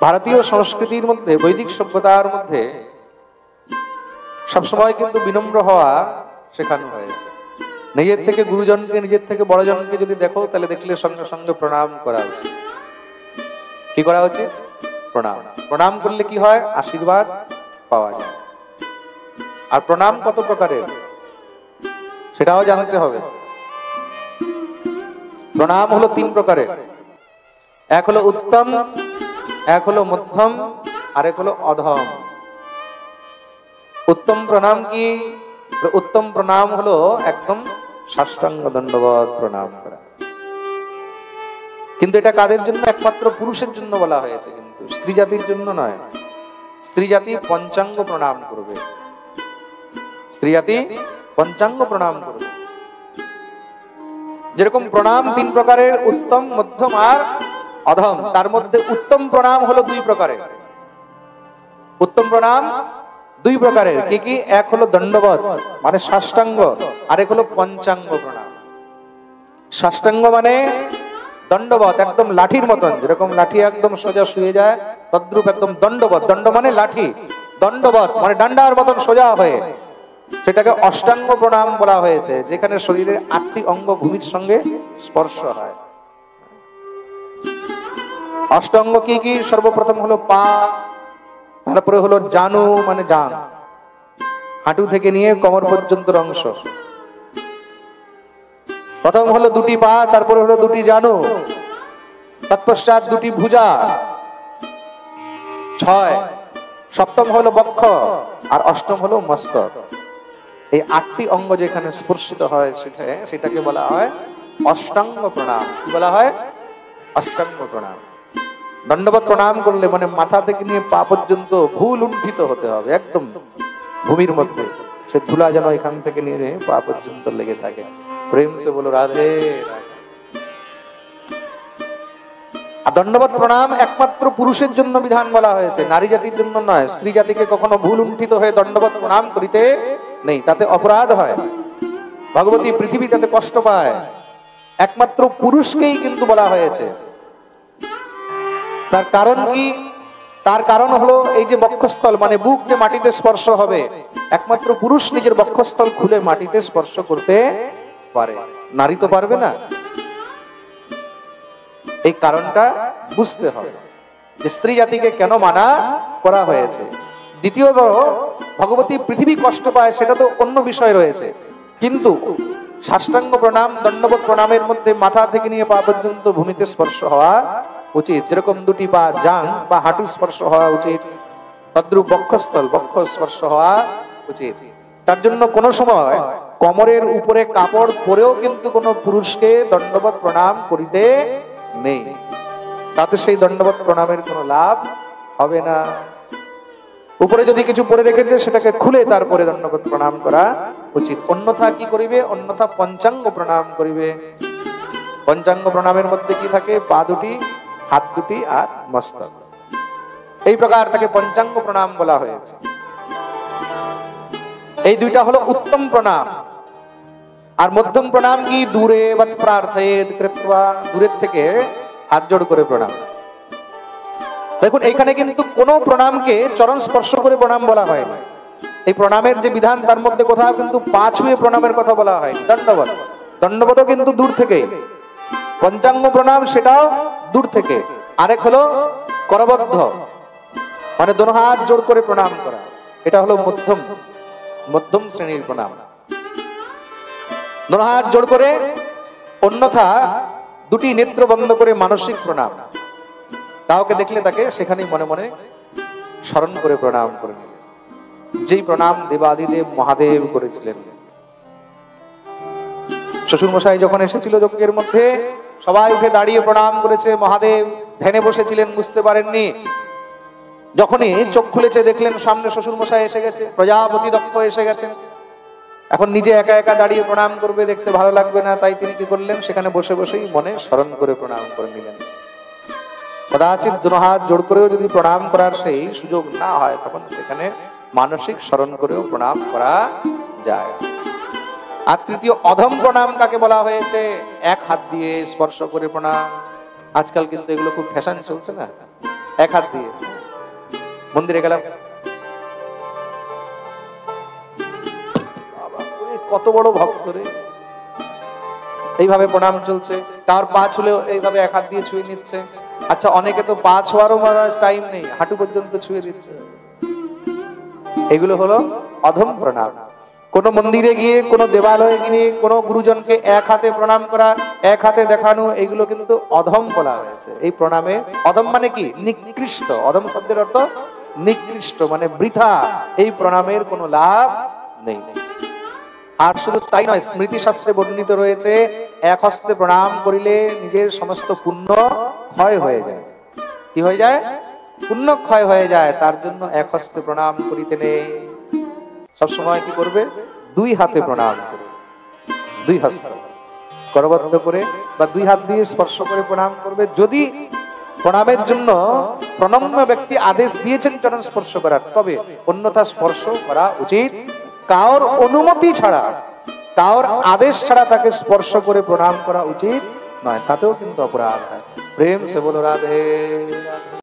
ভারতীয় সংস্কৃতির মধ্যে, বৈদিক সভ্যতার মধ্যে সবসময় কিন্তু বিনম্র হওয়া শেখানো হয়েছে। নিজের থেকে গুরুজনকে, নিজের থেকে বড়জনকে যদি দেখো, তাহলে দেখলে সঙ্গে সঙ্গে প্রণাম করা উচিত। কি করা উচিত? প্রণাম। প্রণাম করলে কি হয়? আশীর্বাদ পাওয়া যায়। আর প্রণাম কত প্রকারের সেটাও জানতে হবে। প্রণাম হলো 3 প্রকারের। এক হলো উত্তম, এক হলো মধ্যম, আর এক হলো অধম। উত্তম প্রণাম কি? উত্তম প্রণাম হলো একদম সাষ্টাঙ্গ দণ্ডবত প্রণাম করা। কিন্তু এটা কাদের জন্য? একমাত্র পুরুষের জন্য বলা হয়েছে, কিন্তু স্ত্রী জাতির জন্য নয়। স্ত্রী জাতি পঞ্চাঙ্গ প্রণাম করবে। স্ত্রী জাতি পঞ্চাঙ্গ প্রণাম করবে। যেরকম প্রণাম 3 প্রকারের, উত্তম, মধ্যম আর অধম। তার মধ্যে উত্তম প্রণাম হলো 2 প্রকারের। উত্তম প্রণাম 2 প্রকারের। কি কি? এক হলো দণ্ডবত মানে সাষ্টাঙ্গ, আর এক হলো পঞ্চাঙ্গ প্রণাম। সাষ্টাঙ্গ মানে দণ্ডবত, একদম লাঠির মতন। যেরকম লাঠি একদম সোজা শুয়ে যায়, তদ্রূপ একদম দণ্ডবত। দণ্ড মানে লাঠি, দণ্ডবত মানে ডান্ডার মতন সোজা হয়ে, সেটাকে অষ্টাঙ্গ প্রণাম বলা হয়েছে, যেখানে শরীরের 8টি অঙ্গ ভূমির সঙ্গে স্পর্শ হয়। অষ্টাঙ্গ কি কি? সর্বপ্রথম হলো পা, তারপরে হলো জানু মানে জান, হাঁটু থেকে নিয়ে কোমর পর্যন্ত অংশ। প্রথম হলো 2টি পা, তারপরে হলো 2টি জানু, তৎপশ্চাৎ 2টি ভুজা, 6, সপ্তম হলো বক্ষ, আর অষ্টম হলো মস্তক। এই 8টি অঙ্গ যেখানে স্পর্শিত হয় সেটাকে বলা হয় অষ্টাঙ্গ প্রণাম। কি বলা হয়? অষ্টাঙ্গ প্রণাম। দণ্ডবত প্রণাম করলে মানে মাথা থেকে নিয়ে পা পর্যন্ত ভুল লুণ্ঠিত হতে হবে, একদম ভূমির মধ্যে। সে ধুলা যেন এখান থেকে নিয়ে পা পর্যন্ত লেগে থাকে। প্রেম সে বলো রাধে রাধে। আর দণ্ডবত প্রণাম একমাত্র পুরুষের জন্য বিধান বলা হয়েছে, নারী জাতির জন্য নয়। স্ত্রী জাতিকে কখনো ভুল লুণ্ঠিত হয়ে দণ্ডবত প্রণাম করিতে নেই, তাতে অপরাধ হয়। ভগবতী পৃথিবী তাতে কষ্ট পায়। একমাত্র পুরুষকেই কিন্তু বলা হয়েছে। তার কারণ কি? তার কারণ হলো এই যে বক্ষস্থল মানে বুক যে মাটিতে স্পর্শ হবে, একমাত্র পুরুষ নিজের বক্ষস্থল খুলে মাটিতে স্পর্শ করতে পারে, নারী তো পারবে না। এই কারণটা বুঝতে হবে যে স্ত্রী জাতিকে কেন মানা করা হয়েছে। দ্বিতীয়ত, ভগবতী পৃথিবী কষ্ট পায় সেটা তো অন্য বিষয় রয়েছে, কিন্তু সাষ্টাঙ্গ প্রণাম, দণ্ডবত প্রণামের মধ্যে মাথা থেকে নিয়ে পা পর্যন্ত ভূমিতে স্পর্শ হওয়া উচিত। যেরকম 2টি পা জাং বা হাঁটু স্পর্শ হওয়া উচিত, তদ্রূপ বক্ষস্থল, বক্ষ স্পর্শ হওয়া উচিত। তার জন্য কোনো সময় কোমরের উপরে কাপড় পরেও কিন্তু কোনো পুরুষকে দণ্ডবত প্রণাম করিতে নেই, তাতে সেই দণ্ডবত প্রণামের কোনো লাভ হবে না। উপরে যদি কিছু পরে রেখেছে সেটাকে খুলে তারপরে দণ্ডবত প্রণাম করা উচিত। অন্যথা কি করিবে? অন্যথা পঞ্চাঙ্গ প্রণাম করিবে। পঞ্চাঙ্গ প্রণামের মধ্যে কি থাকে? পা 2টি, হাত 2টি আর মস্তক। এই প্রকার তাকে পঞ্চাঙ্গ প্রণাম বলা হয়েছে। এই 2টা হলো উত্তম প্রণাম। আর মধ্যম প্রণাম কি? দূরে বৎ প্রার্থয়েৎ কৃত্বা, দূরের থেকে হাত জোড় করে প্রণাম। দেখুন এখানে কিন্তু কোন প্রণামকে চরণ স্পর্শ করে প্রণাম বলা হয়নি। এই প্রণামের যে বিধান তার মধ্যে কোথাও কিন্তু পা ছুঁয়ে প্রণামের কথা বলা হয়নি। দণ্ডবত, দণ্ডবতও কিন্তু দূর থেকে। পঞ্চাঙ্গ প্রণাম সেটাও দূর থেকে। আরেক হলো করবদ্ধ মানে দোনো হাত জোড় করে প্রণাম করা, এটা হলো মধ্যম, মধ্যম শ্রেণীর প্রণাম। দোনো হাত জোড় করে, অন্যথা 2টি নেত্র বন্ধ করে মানসিক প্রণাম। কাউকে দেখলে তাকে সেখানেই মনে মনে স্মরণ করে প্রণাম করে নিলেন, যেই প্রণাম দেবাদিদেব মহাদেব করেছিলেন। শ্বশুর মশাই যখন এসেছিল যজ্ঞের মধ্যে, সবাই উঠে দাঁড়িয়ে প্রণাম করেছে। মহাদেব ধ্যানে বসেছিলেন, বুঝতে পারেননি। যখনই চোখ খুলেছে দেখলেন সামনে শ্বশুর মশাই এসে গেছে, প্রজাপতি দক্ষ এসে গেছেন। এখন নিজে একা একা দাঁড়িয়ে প্রণাম করবে, দেখতে ভালো লাগবে না, তাই তিনি কি করলেন? সেখানে বসে বসেই মনে স্মরণ করে প্রণাম করে নিলেন। কদাচিৎ দোনো হাত জোড় করেও যদি প্রণাম করার সেই সুযোগ না হয়, তখন সেখানে মানসিক স্মরণ করেও প্রণাম করা যায়। আর তৃতীয় অধম প্রণাম কাকে বলা হয়েছে? 1 হাত দিয়ে স্পর্শ করে প্রণাম। আজকাল কিন্তু এগুলো খুব ফ্যাশন চলছে না, এক হাত দিয়ে মন্দিরে গেলাম, কত বড় ভক্ত রে, এইভাবে প্রণাম চলছে, তার পা ছুলেও এইভাবে এক হাত দিয়ে ছুঁয়ে নিচ্ছে। আচ্ছা, অনেকে তো পা ছোঁয়ারও মহারাজ টাইম নেই, হাঁটু পর্যন্ত ছুঁয়ে দিচ্ছে। এগুলো হলো অধম প্রণাম। কোন মন্দিরে গিয়ে, কোন দেবালয়ে গিয়ে, কোন গুরুজনকে এক হাতে প্রণাম করা, এক হাতে দেখানো, এগুলো কিন্তু অধম বলা হয়েছে। এই প্রণামে, অধম মানে কি? নিকৃষ্ট। অধম শব্দের অর্থ নিকৃষ্ট, মানে বৃথা। এই প্রণামের কোনো লাভ নেই। আর শুধু তাই নয়, স্মৃতি শাস্ত্রে বর্ণিত রয়েছে এক হস্তে প্রণাম করিলে নিজের সমস্ত পুণ্য ক্ষয় হয়ে যায়। কি হয়ে যায়? পুণ্য ক্ষয় হয়ে যায়। তার জন্য এক হস্তে প্রণাম করিতে নেই। সবসময় কি করবে? দুই হাতে প্রণাম করবে, দুই হস্ত করবদ্ধ করে বা দুই হাত দিয়ে স্পর্শ করে প্রণাম করবে। যদি প্রণামের জন্য প্রণম্য ব্যক্তি আদেশ দিয়েছেন চরণ স্পর্শ করার, তবে অন্যথা স্পর্শ করা উচিত। কার অনুমতি ছাড়া, কার আদেশ ছাড়া তাকে স্পর্শ করে প্রণাম করা উচিত নয়, তাতেও কিন্তু অপরাধ হয়। প্রেম সে বলো রাধে।